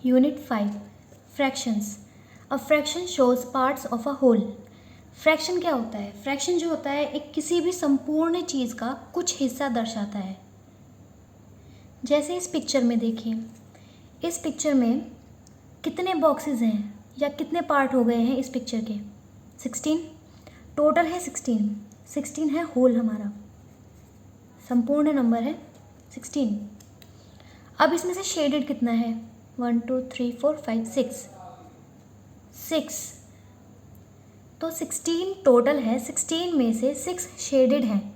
Unit 5 Fractions. A fraction shows parts of a whole. Fraction क्या होता है? Fraction जो होता है एक किसी भी संपूर्ण चीज़ का कुछ हिस्सा दर्शाता है। जैसे इस पिक्चर में देखिए, इस पिक्चर में कितने बॉक्सेस हैं या कितने पार्ट हो गए हैं इस पिक्चर के? 16 टोटल है। 16 है होल, हमारा संपूर्ण नंबर है 16। अब इसमें से शेडेड कितना है? 1 2 3 4 5 6। तो 16 टोटल है, 16 में से 6 शेडेड हैं।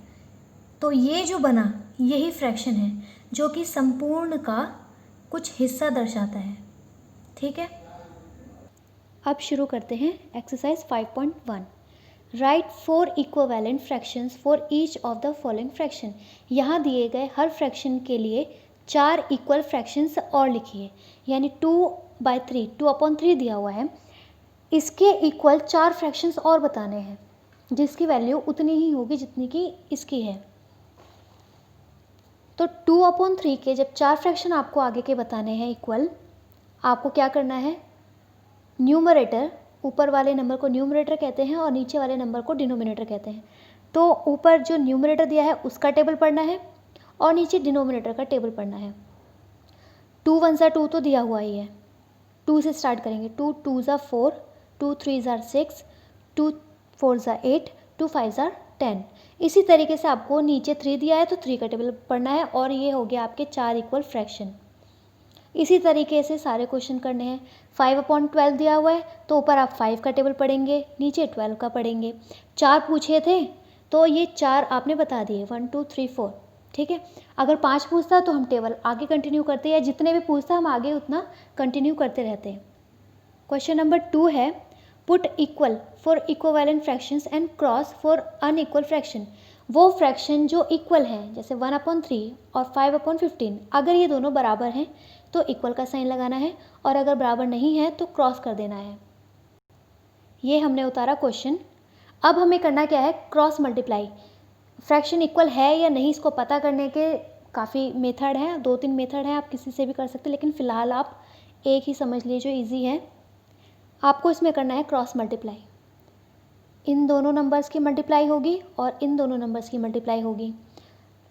तो ये जो बना यही फ्रैक्शन है जो कि संपूर्ण का कुछ हिस्सा दर्शाता है। ठीक है, अब शुरू करते हैं exercise 5.1। Right 4 equivalent fractions for each of the following fraction. यहाँ दिए गए हर फ्रैक्शन के लिए 4 इक्वल फ्रैक्शंस और लिखिए, यानी 2/3 2/3 दिया हुआ है, इसके इक्वल 4 फ्रैक्शंस और बताने हैं जिसकी वैल्यू उतनी ही होगी जितनी कि इसकी है। तो 2/3 के जब 4 फ्रैक्शन आपको आगे के बताने हैं इक्वल, आपको क्या करना है? न्यूमरेटर, ऊपर वाले नंबर को न्यूमरेटर कहते हैं और नीचे वाले नंबर को डिनोमिनेटर कहते हैं। तो ऊपर जो न्यूमरेटर दिया है उसका टेबल पढ़ना है और नीचे डिनोमिनेटर का टेबल पढ़ना है। 2 1 2 तो दिया हुआ ही है, 2 से स्टार्ट करेंगे। 2 2 4, 2 3 6, 2 4 8, 2 5 10। इसी तरीके से आपको नीचे 3 दिया है तो 3 का टेबल पढ़ना है और ये हो गया आपके 4 इक्वल फ्रैक्शन। इसी तरीके से सारे क्वेश्चन करने हैं। 5/12 दिया हुआ है तो ऊपर आप 5 का टेबल पढ़ेंगे, नीचे 12 का पढ़ेंगे। 4 पूछे थे तो ये 4 आपने बता दिए, 1 2 3 4। ठीक है, अगर 5 पूछता तो हम टेबल आगे कंटिन्यू करते हैं, जितने भी पूछता हम आगे उतना कंटिन्यू करते रहते हैं। क्वेश्चन नंबर 2 है, put equal for equivalent fractions and cross for unequal fraction. वो फ्रैक्शन जो इक्वल हैं, जैसे 1/3 और 5/15, अगर ये दोनों बराबर हैं तो इक्वल का साइन लगाना है और अगर बराबर नहीं है तो क्रॉस कर देना है। ये हमने उतारा क्वेश्चन। अब हमें करना क्या है? Cross multiply. फ्रैक्शन इक्वल है या नहीं इसको पता करने के काफ़ी मेथड हैं, 2-3 मेथड हैं, आप किसी से भी कर सकते हैं, लेकिन फ़िलहाल आप एक ही समझ लीजिए जो ईजी है। आपको इसमें करना है क्रॉस मल्टीप्लाई। इन दोनों नंबर्स की मल्टीप्लाई होगी और इन दोनों नंबर्स की मल्टीप्लाई होगी।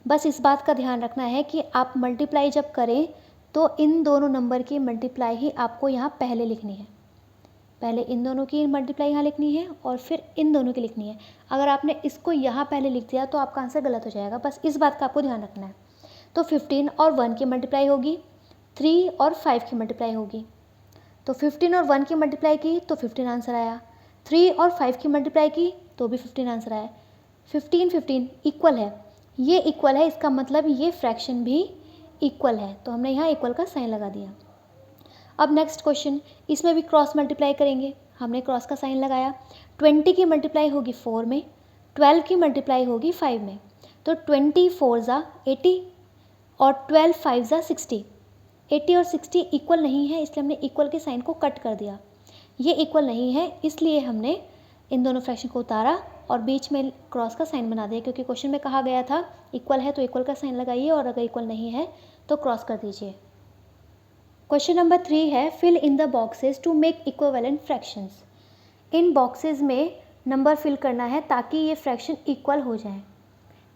बस इस बात का ध्यान रखना है कि आप मल्टीप्लाई जब करें तो इन दोनों नंबर की मल्टीप्लाई ही आपको यहाँ पहले लिखनी है। पहले इन दोनों की मल्टीप्लाई यहाँ लिखनी है और फिर इन दोनों की लिखनी है। अगर आपने इसको यहाँ पहले लिख दिया तो आपका आंसर गलत हो जाएगा, बस इस बात का आपको ध्यान रखना है। तो 15 और 1 की मल्टीप्लाई होगी, 3 और 5 की मल्टीप्लाई होगी। तो 15 और 1 की मल्टीप्लाई की तो 15 आंसर आया, 3 और 5 की मल्टीप्लाई की तो भी 15 आंसर आया। 15 15 इक्वल है, ये इक्वल है, इसका मतलब ये फ्रैक्शन भी इक्वल है, तो हमने यहाँ इक्वल का साइन लगा दिया। अब नेक्स्ट क्वेश्चन, इसमें भी क्रॉस मल्टीप्लाई करेंगे, हमने क्रॉस का साइन लगाया। 20 की मल्टीप्लाई होगी 4 में, 12 की मल्टीप्लाई होगी 5 में। तो 20 4 80 और 12 5 60। 80 और 60 इक्वल नहीं है, इसलिए हमने इक्वल के साइन को कट कर दिया। ये इक्वल नहीं है इसलिए हमने इन दोनों फ्रैक्शन को उतारा और बीच में क्रॉस का साइन बना दिया, क्योंकि क्वेश्चन में कहा गया था इक्वल है तो इक्वल का साइन लगाइए और अगर इक्वल नहीं है तो क्रॉस कर दीजिए। क्वेश्चन नंबर 3 है, fill in the boxes to make equivalent fractions. इन बॉक्सेस में नंबर फिल करना है ताकि ये फ्रैक्शन इक्वल हो जाए।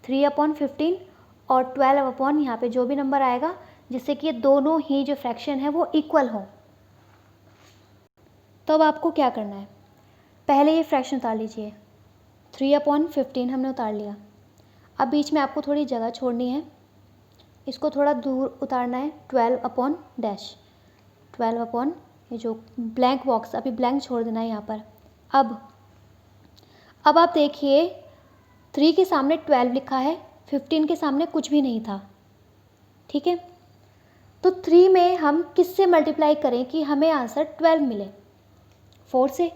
3/15 और 12 यहाँ पे जो भी नंबर आएगा, जिससे कि ये दोनों ही जो फ्रैक्शन है वो इक्वल हो। तो अब आपको क्या करना है? पहले ये फ्रैक्शन उतार लीजिए, 3/15 हमने उतार लिया। अब बीच में आपको थोड़ी जगह छोड़नी है, इसको थोड़ा दूर उतारना है। 12/12 ये जो ब्लैंक बॉक्स अभी ब्लैंक छोड़ देना है यहाँ पर। अब आप देखिए 3 के सामने 12 लिखा है, 15 के सामने कुछ भी नहीं था। ठीक है, तो 3 में हम किससे मल्टीप्लाई करें कि हमें आंसर 12 मिले? 4 से।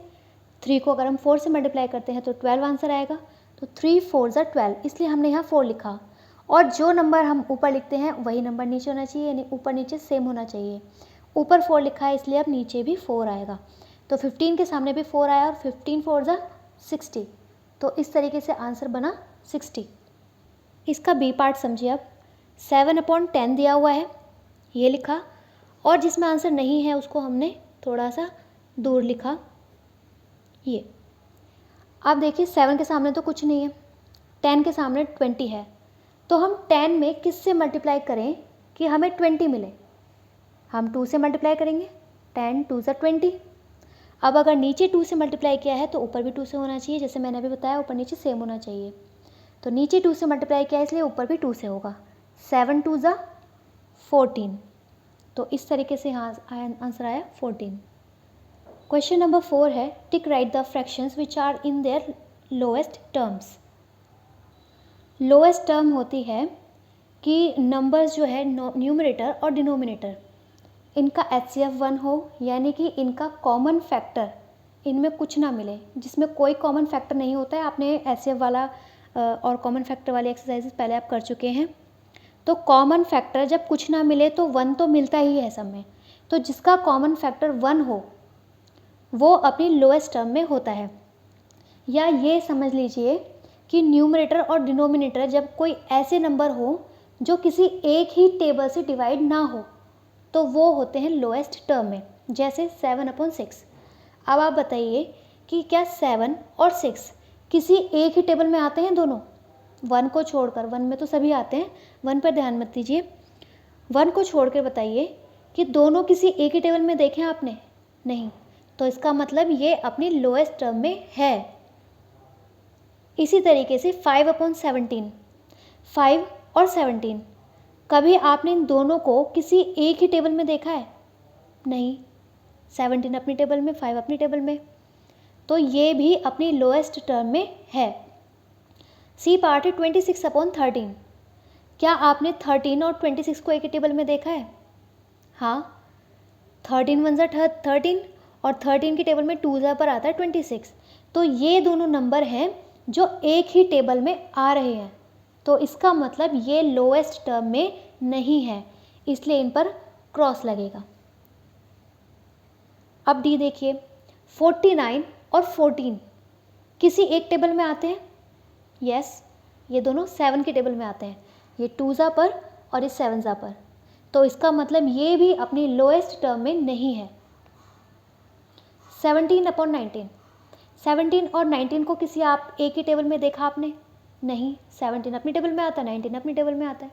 3 को अगर हम 4 से मल्टीप्लाई करते हैं तो 12 आंसर आएगा। तो 3 4 12, इसलिए हमने यहाँ 4 लिखा। और जो नंबर हम ऊपर लिखते हैं वही नंबर नीचे होना चाहिए, यानी ऊपर नीचे सेम होना चाहिए। ऊपर 4 लिखा है इसलिए अब नीचे भी 4 आएगा। तो 15 के सामने भी 4 आया और 15 4 60। तो इस तरीके से आंसर बना 60। इसका बी पार्ट समझिए। अब 7/10 दिया हुआ है, ये लिखा, और जिसमें आंसर नहीं है उसको हमने थोड़ा सा दूर लिखा। ये आप देखिए 7 के सामने तो कुछ नहीं है, 10 के सामने 20 है, तो हम 10 में किससे मल्टीप्लाई करें कि हमें 20 मिले? हम 2 से मल्टीप्लाई करेंगे, 10 2 ज़ा 20। अब अगर नीचे 2 से मल्टीप्लाई किया है तो ऊपर भी 2 से होना चाहिए, जैसे मैंने अभी बताया ऊपर नीचे सेम होना चाहिए। तो नीचे 2 से मल्टीप्लाई किया है इसलिए ऊपर भी 2 से होगा। 7 2 ज़ा 14, तो इस तरीके से यहाँ आंसर आया 14। क्वेश्चन नंबर 4 है, tick right the fractions which are in their lowest terms. Lowest term होती है कि नंबर्स जो है न्यूमरेटर और डिनोमिनेटर, इनका HCF 1 हो, यानी कि इनका कॉमन फैक्टर इनमें कुछ ना मिले, जिसमें कोई कॉमन फैक्टर नहीं होता है। आपने HCF वाला और कॉमन फैक्टर वाली एक्सरसाइजेस पहले आप कर चुके हैं। तो कॉमन फैक्टर जब कुछ ना मिले तो 1 तो मिलता ही है सब में, तो जिसका कॉमन फैक्टर 1 हो वो अपनी लोएस्ट टर्म में होता है। या ये समझ लीजिए कि न्यूमरेटर और डिनोमिनेटर जब कोई ऐसे नंबर हो जो किसी एक ही टेबल से डिवाइड ना हो तो वो होते हैं लोएस्ट टर्म में, जैसे 7/6। अब आप बताइए कि क्या 7 और 6 किसी एक ही टेबल में आते हैं दोनों? 1 को छोड़कर, 1 में तो सभी आते हैं, 1 पर ध्यान मत दीजिए। 1 को छोड़ कर बताइए कि दोनों किसी एक ही टेबल में देखें आपने? नहीं, तो इसका मतलब ये अपनी लोएस्ट टर्म में है। इसी तरीके से 5/17, 5 और 17, कभी आपने इन दोनों को किसी एक ही टेबल में देखा है? नहीं, 17 अपनी टेबल में, 5 अपनी टेबल में, तो ये भी अपनी लोएस्ट टर्म में है। सी पार्ट है 26/13। क्या आपने 13 और 26 को एक ही टेबल में देखा है? हाँ, 13 1 ज़ा 13 और 13 की टेबल में 2 ज़ा पर आता है 26, तो ये दोनों नंबर हैं जो एक ही टेबल में आ रहे हैं, तो इसका मतलब ये लोएस्ट टर्म में नहीं है, इसलिए इन पर क्रॉस लगेगा। अब डी देखिए, 49 और 14 किसी एक टेबल में आते हैं? यस, ये दोनों 7 के टेबल में आते हैं, ये 2 ज़ा पर और ये 7 ज़ा पर, तो इसका मतलब ये भी अपनी लोएस्ट टर्म में नहीं है। 17/19, 17 और 19 को किसी आप एक ही टेबल में देखा आपने? नहीं, 17 अपनी टेबल में आता है, 19 अपनी टेबल में आता है,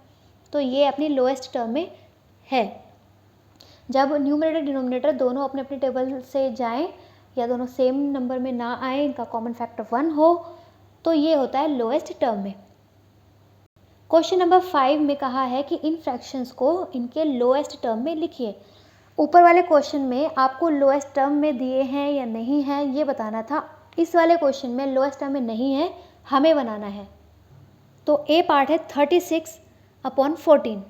तो ये अपनी लोएस्ट टर्म में है। जब न्यूमरेटर डिनोमिनेटर दोनों अपने अपने टेबल से जाएं या दोनों सेम नंबर में ना आए, इनका कॉमन फैक्टर 1 हो, तो ये होता है लोएस्ट टर्म में। क्वेश्चन नंबर 5 में कहा है कि इन फ्रैक्शंस को इनके लोएस्ट टर्म में लिखिए। ऊपर वाले क्वेश्चन में आपको लोएस्ट टर्म में दिए हैं या नहीं है ये बताना था, इस वाले क्वेश्चन में लोएस्ट टर्म में नहीं है, हमें बनाना है। तो ए पार्ट है 36/14,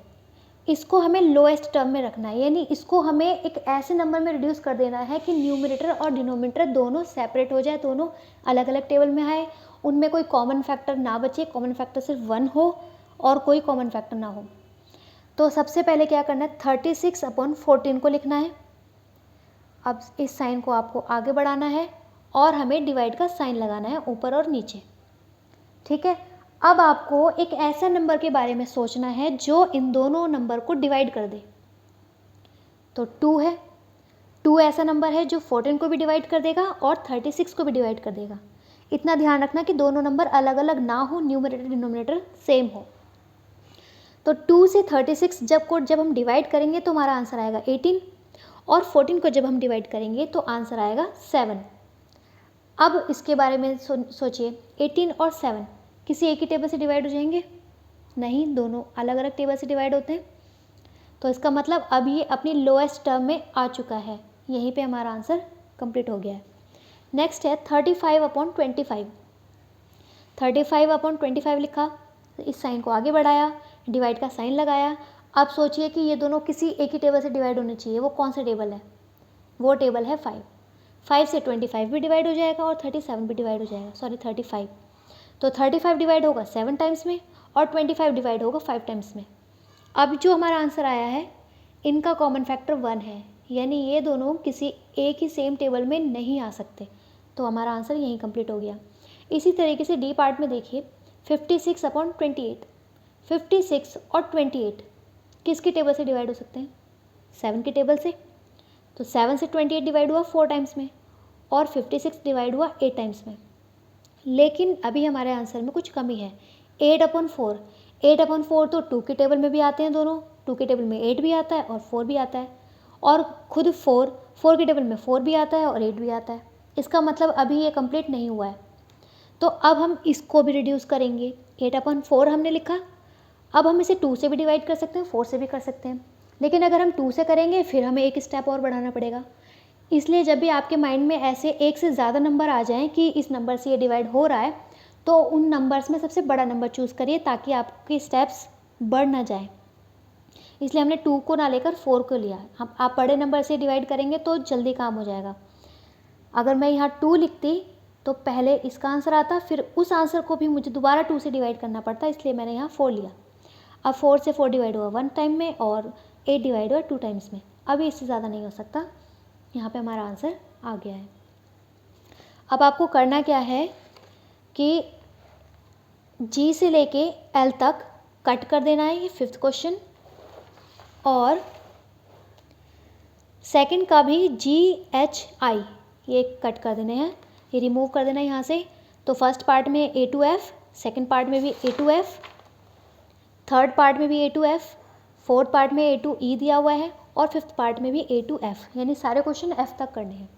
इसको हमें लोएस्ट टर्म में रखना है, यानी इसको हमें एक ऐसे नंबर में रिड्यूस कर देना है कि न्यूमरेटर और डिनोमिनेटर दोनों सेपरेट हो जाए, दोनों अलग अलग टेबल में आए, उनमें कोई कॉमन फैक्टर ना बचे, कॉमन फैक्टर सिर्फ 1 हो और कोई कॉमन फैक्टर ना हो। तो सबसे पहले क्या करना है, 36/14 को लिखना है। अब इस साइन को आपको आगे बढ़ाना है और हमें डिवाइड का साइन लगाना है ऊपर और नीचे, ठीक है। अब आपको एक ऐसा नंबर के बारे में सोचना है जो इन दोनों नंबर को डिवाइड कर दे। तो 2 है, 2 ऐसा नंबर है जो 14 को भी डिवाइड कर देगा और 36 को भी डिवाइड कर देगा। इतना ध्यान रखना कि दोनों नंबर अलग अलग ना हो, न्यूमरेटर डिनोमिनेटर सेम हो। तो 2 से 36 जब हम डिवाइड करेंगे तो हमारा आंसर आएगा 18, और 14 को जब हम डिवाइड करेंगे तो आंसर आएगा 7। अब इसके बारे में सोचिए, 18 और 7 किसी एक ही टेबल से डिवाइड हो जाएंगे? नहीं, दोनों अलग अलग टेबल से डिवाइड होते हैं, तो इसका मतलब अब ये अपनी लोएस्ट टर्म में आ चुका है, यहीं पे हमारा आंसर कंप्लीट हो गया है। नेक्स्ट है 35/25, 35/25 लिखा, इस साइन को आगे बढ़ाया, डिवाइड का साइन लगाया। अब सोचिए कि ये दोनों किसी एक ही टेबल से डिवाइड होने चाहिए, वो कौन सा टेबल है? वो टेबल है 5। 5 से 25 भी डिवाइड हो जाएगा और 37 भी डिवाइड हो जाएगा, सॉरी 35। तो 35 डिवाइड होगा 7 टाइम्स में और 25 डिवाइड होगा 5 टाइम्स में। अब जो हमारा आंसर आया है, इनका कॉमन फैक्टर 1 है, यानी ये दोनों किसी एक ही सेम टेबल में नहीं आ सकते, तो हमारा आंसर यहीं कंप्लीट हो गया। इसी तरीके से डी पार्ट में देखिए, 56/28, 56 और 28 किसकी टेबल से डिवाइड हो सकते हैं? 7 की टेबल से। तो 7 से 28 डिवाइड हुआ 4 टाइम्स में और 56 डिवाइड हुआ 8 टाइम्स में। लेकिन अभी हमारे आंसर में कुछ कमी है। 8/4, 8/4 तो 2 की टेबल में भी आते हैं दोनों, 2 की टेबल में 8 भी आता है और 4 भी आता है, और खुद 4 की टेबल में 4 भी आता है और 8 भी आता है। इसका मतलब अभी ये कंप्लीट नहीं हुआ है। तो अब हम इसको भी रिड्यूस करेंगे। 8/4 हमने लिखा, अब हम इसे 2 से भी डिवाइड कर सकते हैं, 4 से भी कर सकते हैं, लेकिन अगर हम 2 से करेंगे फिर हमें एक स्टेप और बढ़ाना पड़ेगा। इसलिए जब भी आपके माइंड में ऐसे एक से ज़्यादा नंबर आ जाएं कि इस नंबर से ये डिवाइड हो रहा है, तो उन नंबर्स में सबसे बड़ा नंबर चूज़ करिए ताकि आपके स्टेप्स बढ़ ना जाए। इसलिए हमने 2 को ना लेकर 4 को लिया। हम आप बड़े नंबर से डिवाइड करेंगे तो जल्दी काम हो जाएगा। अगर मैं यहाँ 2 लिखती तो पहले इसका आंसर आता, फिर उस आंसर को भी मुझे दोबारा 2 से डिवाइड करना पड़ता, इसलिए मैंने यहाँ 4 लिया। अब 4 से 4 डिवाइड हुआ 1 टाइम में और 8 डिवाइड हुआ 2 टाइम्स में। अभी इससे ज़्यादा नहीं हो सकता। यहाँ पे हमारा आंसर आ गया है। अब आपको करना क्या है कि G से लेके L तक कट कर देना है, ये 5th क्वेश्चन, और सेकंड का भी GHI ये कट कर देने हैं, ये रिमूव कर देना है यहाँ से। तो फर्स्ट पार्ट में A to F, second part में भी A to F, third part में भी A to F, fourth part में A to E दिया हुआ है और फिफ्थ पार्ट में भी A to F, यानी सारे क्वेश्चन F तक करने हैं।